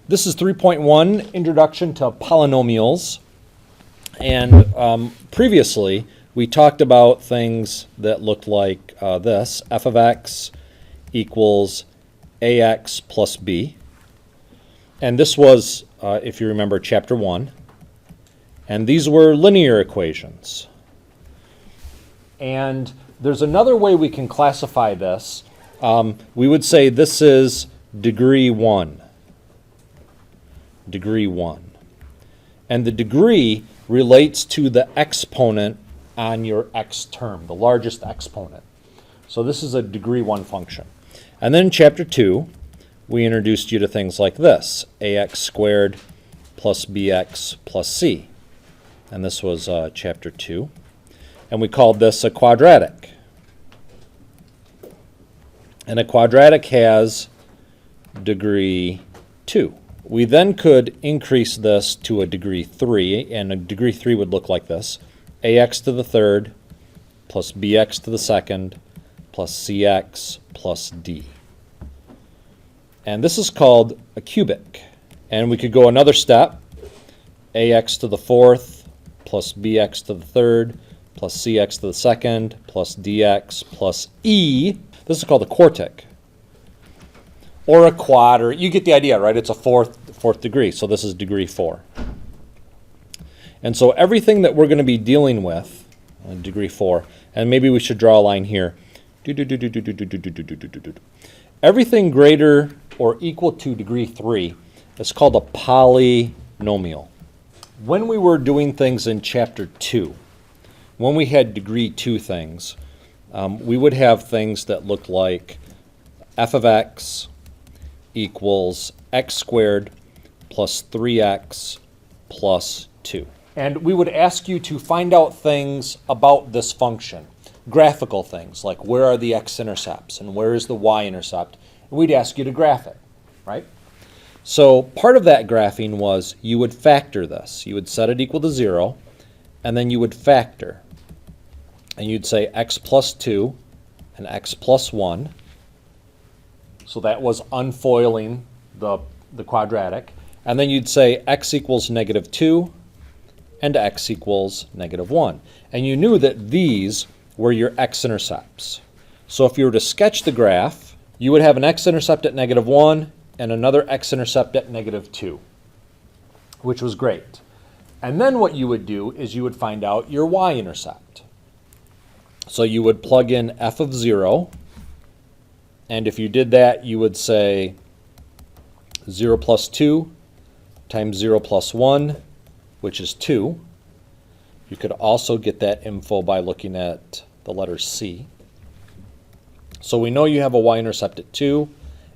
This is 3.1, Introduction to Polynomials. And previously, we talked about things that looked like this. F of x equals ax plus b. And this was, if you remember, chapter 1. And these were linear equations. And there's another way we can classify this. We would say this is degree 1. Degree 1. And the degree relates to the exponent on your x term, the largest exponent. So this is a degree 1 function. And then in chapter 2, we introduced you to things like this, ax squared plus bx plus c. And this was chapter 2. And we called this a quadratic. And a quadratic has degree 2. We then could increase this to a degree 3, and a degree 3 would look like this. Ax to the third plus bx to the second plus cx plus d. And this is called a cubic. And we could go another step. Ax to the fourth plus bx to the third plus cx to the second plus dx plus e. This is called a quartic. Or a quad, or you get the idea, right? It's a fourth degree, so this is degree 4. And so everything that we're going to be dealing with, degree 4, and maybe we should draw a line here. Everything greater or equal to degree 3 is called a polynomial. When we were doing things in chapter 2, when we had degree 2 things, we would have things that looked like f of x equals x squared plus 3x plus 2. And we would ask you to find out things about this function, graphical things, like where are the x-intercepts and where is the y-intercept, and we'd ask you to graph it, right? So part of that graphing was you would factor this. You would set it equal to 0, and then you would factor. And you'd say x plus 2 and x plus 1. So that was unfoiling the quadratic. And then you'd say x equals negative 2 and x equals negative 1. And you knew that these were your x-intercepts. So if you were to sketch the graph, you would have an x-intercept at negative 1 and another x-intercept at negative 2, which was great. And then what you would do is you would find out your y-intercept. So you would plug in f of 0, and if you did that, you would say 0 plus 2 times 0 plus 1, which is 2. You could also get that info by looking at the letter C. So we know you have a y-intercept at 2,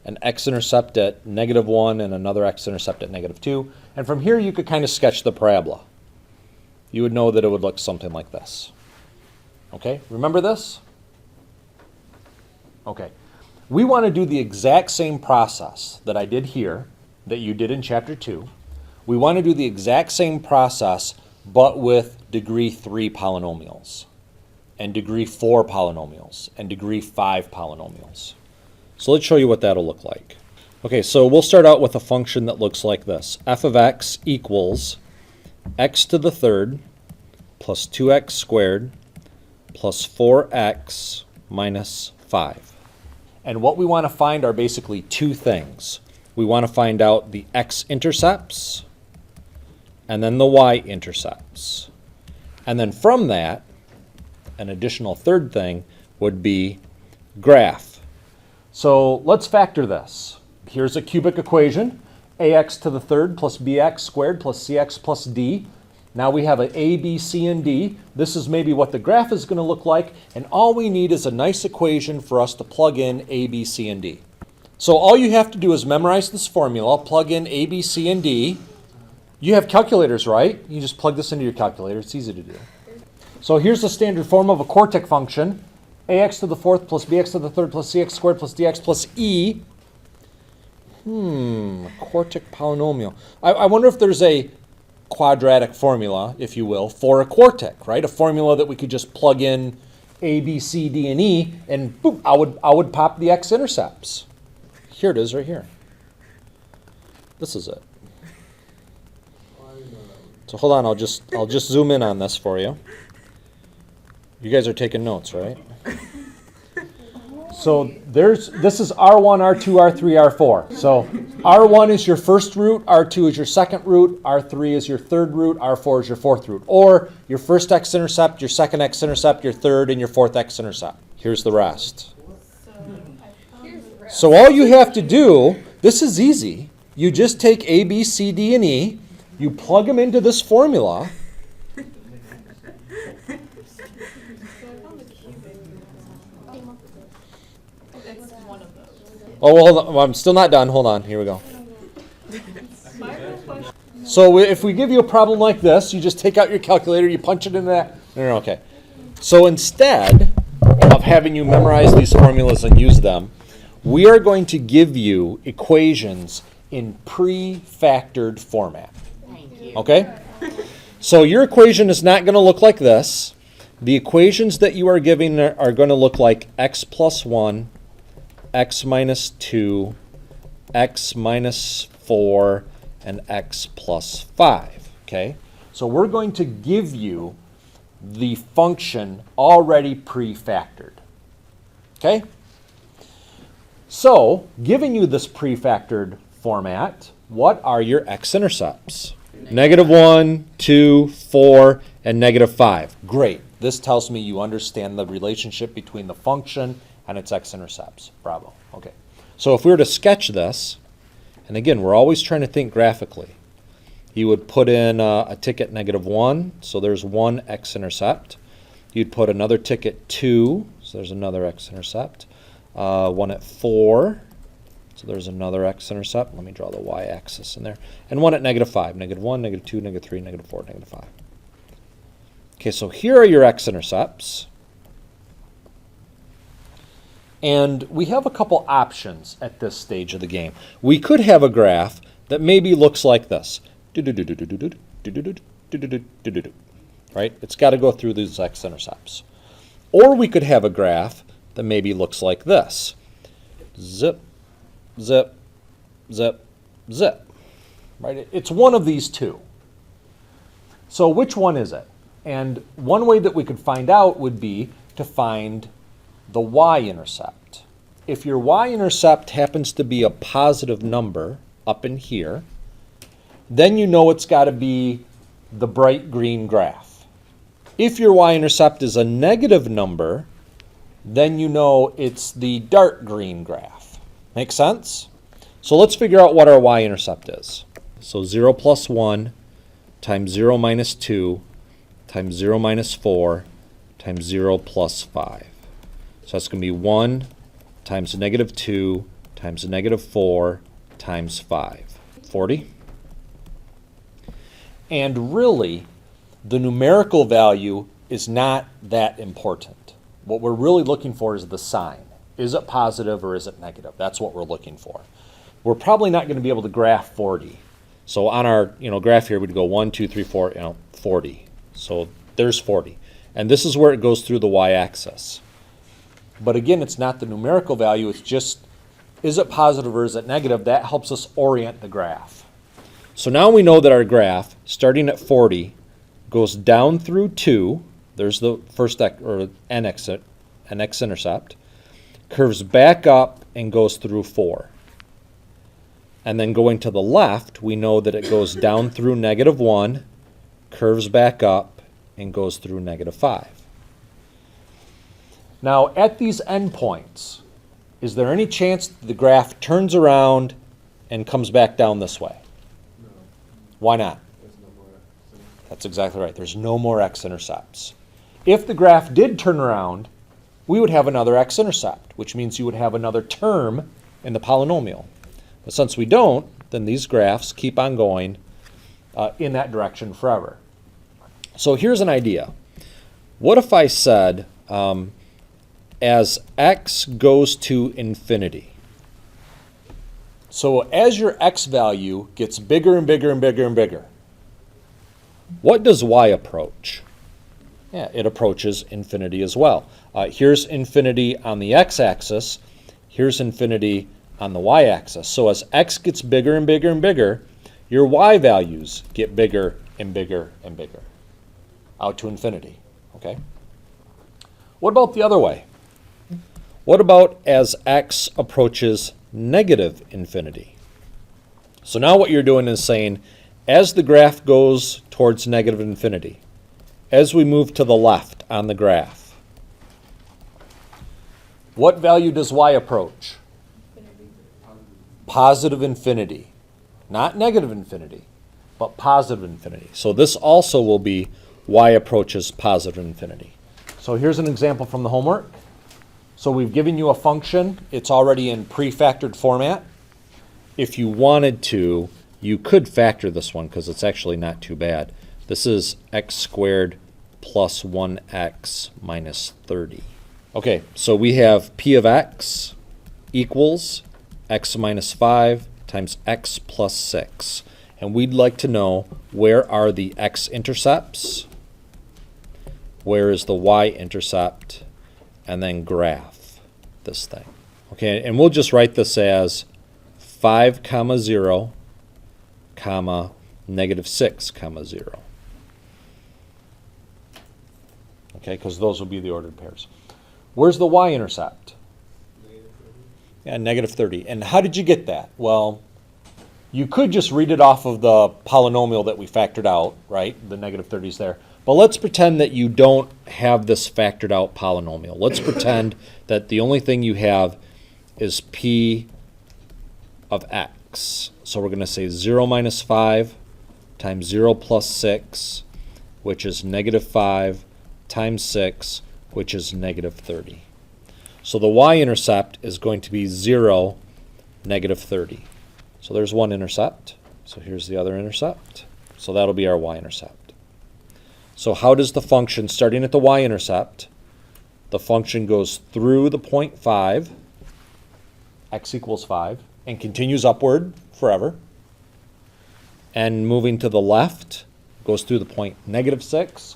an x-intercept at negative 1, and another x-intercept at negative 2. And from here, you could kind of sketch the parabola. You would know that it would look something like this. Okay, remember this? Okay. We want to do the exact same process that I did here, that you did in chapter 2. We want to do the exact same process, but with degree 3 polynomials, and degree 4 polynomials, and degree 5 polynomials. So let's show you what that'll look like. Okay, so we'll start out with a function that looks like this. F of x equals x to the third plus 2x squared plus 4x minus 5. And what we want to find are basically two things. We want to find out the x-intercepts and then the y-intercepts. And then from that, an additional third thing would be graph. So let's factor this. Here's a cubic equation, ax to the third plus bx squared plus cx plus d. Now we have an a, b, c, and d. This is maybe what the graph is going to look like, and all we need is a nice equation for us to plug in a, b, c, and d. So all you have to do is memorize this formula, plug in a, b, c, and d. You have calculators, right? You just plug this into your calculator. It's easy to do. So here's the standard form of a quartic function. Ax to the fourth plus bx to the third plus cx squared plus dx plus e. Quartic polynomial. I wonder if there's a quadratic formula, if you will, for a quartic, right? A formula that we could just plug in A, B, C, D, and E, and boop, I would pop the x-intercepts. Here it is right here. This is it. So hold on, I'll just zoom in on this for you. You guys are taking notes, right? So this is R1, R2, R3, R4. So R1 is your first root, R2 is your second root, R3 is your third root, R4 is your fourth root. Or your first x-intercept, your second x-intercept, your third, and your fourth x-intercept. Here's the rest. So all you have to do, this is easy. You just take A, B, C, D, and E, you plug them into this formula, oh, well, hold on. Well, I'm still not done. Hold on. Here we go. So if we give you a problem like this, you just take out your calculator, you punch it into that. No, okay. So instead of having you memorize these formulas and use them, we are going to give you equations in pre-factored format. Okay? So your equation is not going to look like this. The equations that you are giving are going to look like x plus 1, x minus 2, x minus 4, and x plus 5. Okay? So we're going to give you the function already pre-factored. Okay? So, giving you this pre-factored format, what are your x-intercepts? -1, 2, 4, and -5. Great. This tells me you understand the relationship between the function and its x-intercepts. Bravo. Okay. So if we were to sketch this, and again, we're always trying to think graphically. You would put in a tick at -1, so there's one x-intercept. You'd put another tick at 2, so there's another x-intercept. One at 4, so there's another x-intercept. Let me draw the y-axis in there. And one at -5, -1, -2, -3, -4, -5. Okay, so here are your x-intercepts. And we have a couple options at this stage of the game. We could have a graph that maybe looks like this. Right? It's got to go through these x-intercepts. Or we could have a graph that maybe looks like this. Zip, zip, zip, zip. Right? It's one of these two. So which one is it? And one way that we could find out would be to find the y-intercept. If your y-intercept happens to be a positive number up in here, then you know it's got to be the bright green graph. If your y-intercept is a negative number, then you know it's the dark green graph. Make sense? So let's figure out what our y-intercept is. So 0 plus 1 times 0 minus 2 times 0 minus 4 times 0 plus 5. So that's going to be 1 times -2 times -4 times 5. 40. And really, the numerical value is not that important. What we're really looking for is the sign. Is it positive or is it negative? That's what we're looking for. We're probably not going to be able to graph 40. So on our graph here, we'd go 1, 2, 3, 4, 40. So there's 40. And this is where it goes through the y-axis. But again, it's not the numerical value. It's just, is it positive or is it negative? That helps us orient the graph. So now we know that our graph, starting at 40, goes down through 2. There's the first n x-intercept. Curves back up and goes through 4. And then going to the left, we know that it goes down through -1, curves back up, and goes through -5. Now, at these endpoints, is there any chance that the graph turns around and comes back down this way? No. Why not? There's no more x-intercepts. That's exactly right. There's no more x-intercepts. If the graph did turn around, we would have another x-intercept, which means you would have another term in the polynomial. But since we don't, then these graphs keep on going in that direction forever. So here's an idea. What if I said, as x goes to infinity, so as your x value gets bigger and bigger and bigger and bigger, what does y approach? Yeah, it approaches infinity as well. Here's infinity on the x-axis. Here's infinity on the y-axis. So as x gets bigger and bigger and bigger, your y values get bigger and bigger and bigger, out to infinity, okay? What about the other way? What about as x approaches negative infinity? So now what you're doing is saying, as the graph goes towards negative infinity, as we move to the left on the graph, what value does y approach? Positive infinity. Not negative infinity, but positive infinity. So this also will be y approaches positive infinity. So here's an example from the homework. So we've given you a function. It's already in pre-factored format. If you wanted to, you could factor this one because it's actually not too bad. This is x squared plus 1x minus 30. Okay, so we have p of x equals x minus 5 times x plus 6. And we'd like to know, where are the x-intercepts? Where is the y-intercept? And then graph this thing. Okay, and we'll just write this as 5, 0, negative 6, 0. Okay, because those will be the ordered pairs. Where's the y-intercept? Yeah, negative 30. And how did you get that? Well, you could just read it off of the polynomial that we factored out, right? The negative 30 is there. But let's pretend that you don't have this factored out polynomial. Let's pretend that the only thing you have is p of x. So we're going to say 0 minus 5 times 0 plus 6, which is negative 5, times 6, which is negative 30. So the y-intercept is going to be 0, negative 30. So there's one intercept. So here's the other intercept. So that'll be our y-intercept. So how does the function, starting at the y-intercept, the function goes through the point 5, x equals 5, and continues upward forever. And moving to the left, goes through the point negative 6,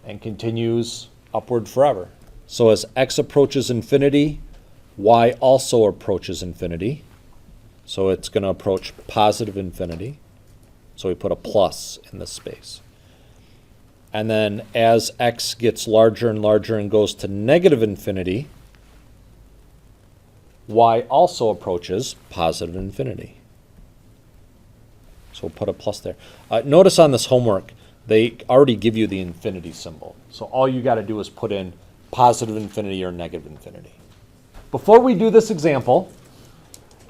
and continues upward forever. So as x approaches infinity, y also approaches infinity. So it's going to approach positive infinity. So we put a plus in this space. And then as x gets larger and larger and goes to negative infinity, y also approaches positive infinity. So we'll put a plus there. Notice on this homework, they already give you the infinity symbol. So all you got to do is put in positive infinity or negative infinity. Before we do this example,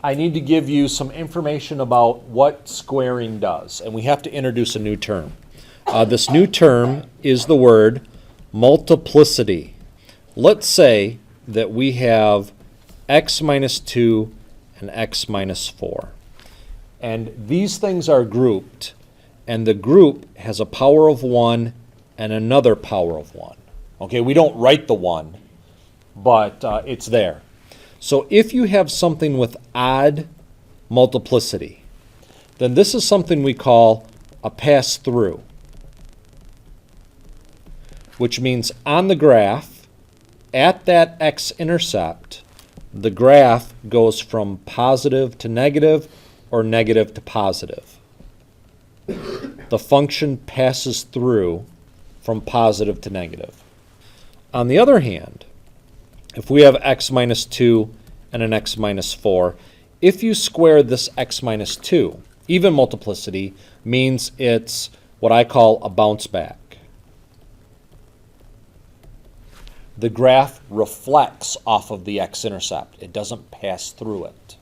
I need to give you some information about what squaring does. And we have to introduce a new term. This new term is the word multiplicity. Let's say that we have x minus 2 and x minus 4. And these things are grouped, and the group has a power of 1 and another power of 1. Okay, we don't write the 1, but it's there. So if you have something with odd multiplicity, then this is something we call a pass-through, which means on the graph, at that x-intercept, the graph goes from positive to negative or negative to positive. The function passes through from positive to negative. On the other hand, if we have x minus 2 and an x minus 4, if you square this x minus 2, even multiplicity means it's what I call a bounce back. The graph reflects off of the x-intercept. It doesn't pass through it.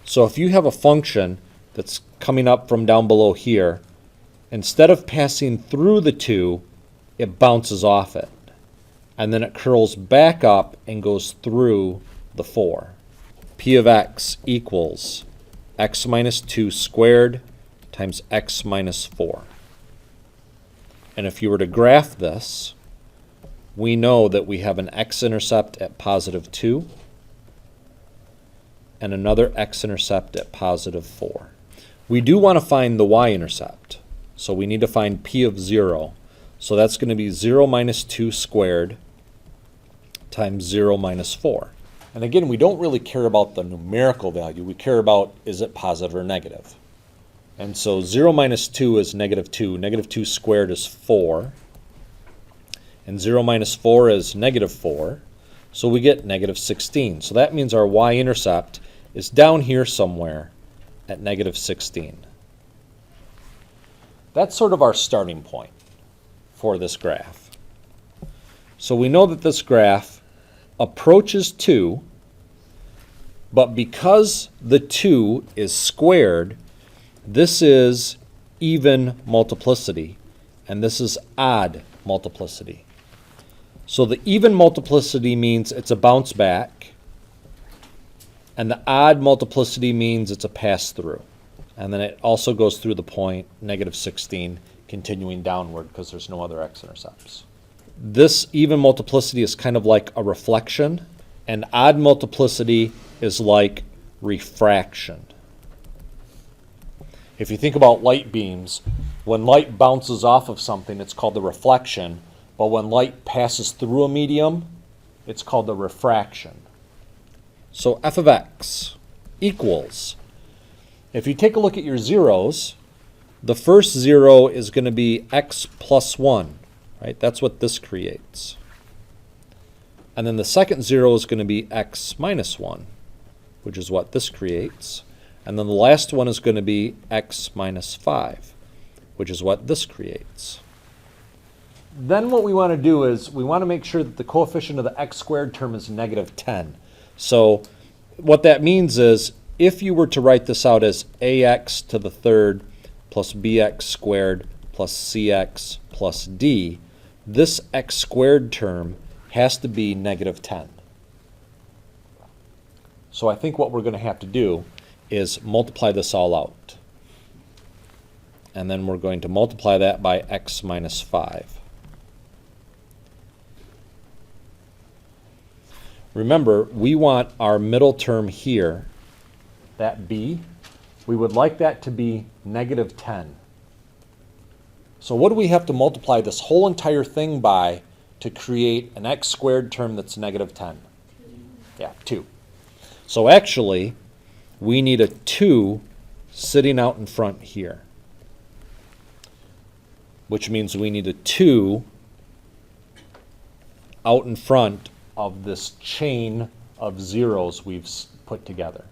So if you have a function that's coming up from down below here, instead of passing through the 2, it bounces off it. And then it curls back up and goes through the 4. P of x equals x minus 2 squared times x minus 4. And if you were to graph this, we know that we have an x-intercept at positive 2 and another x-intercept at positive 4. We do want to find the y-intercept, so we need to find p of 0. So that's going to be 0 minus 2 squared times 0 minus 4. And again, we don't really care about the numerical value. We care about, is it positive or negative? And so 0 minus 2 is negative 2. Negative 2 squared is 4. And 0 minus 4 is negative 4. So we get negative 16. So that means our y-intercept is down here somewhere at negative 16. That's sort of our starting point for this graph. So we know that this graph approaches 2, but because the 2 is squared, this is even multiplicity, and this is odd multiplicity. So the even multiplicity means it's a bounce back, and the odd multiplicity means it's a pass-through. And then it also goes through the point, negative 16, continuing downward because there's no other x-intercepts. This even multiplicity is kind of like a reflection, and odd multiplicity is like refraction. If you think about light beams, when light bounces off of something, it's called the reflection, but when light passes through a medium, it's called the refraction. So f of x equals, if you take a look at your zeros, the first 0 is going to be x plus 1, right? That's what this creates. And then the second 0 is going to be x minus 1, which is what this creates. And then the last one is going to be x minus 5, which is what this creates. Then what we want to do is we want to make sure that the coefficient of the x squared term is negative 10. So what that means is if you were to write this out as ax to the third plus bx squared plus cx plus d, this x squared term has to be negative 10. So I think what we're going to have to do is multiply this all out. And then we're going to multiply that by x minus 5. Remember, we want our middle term here, that b, we would like that to be negative 10. So what do we have to multiply this whole entire thing by to create an x squared term that's negative 10? Yeah, 2. So actually, we need a 2 sitting out in front here, which means we need a 2 out in front of this chain of zeros we've put together.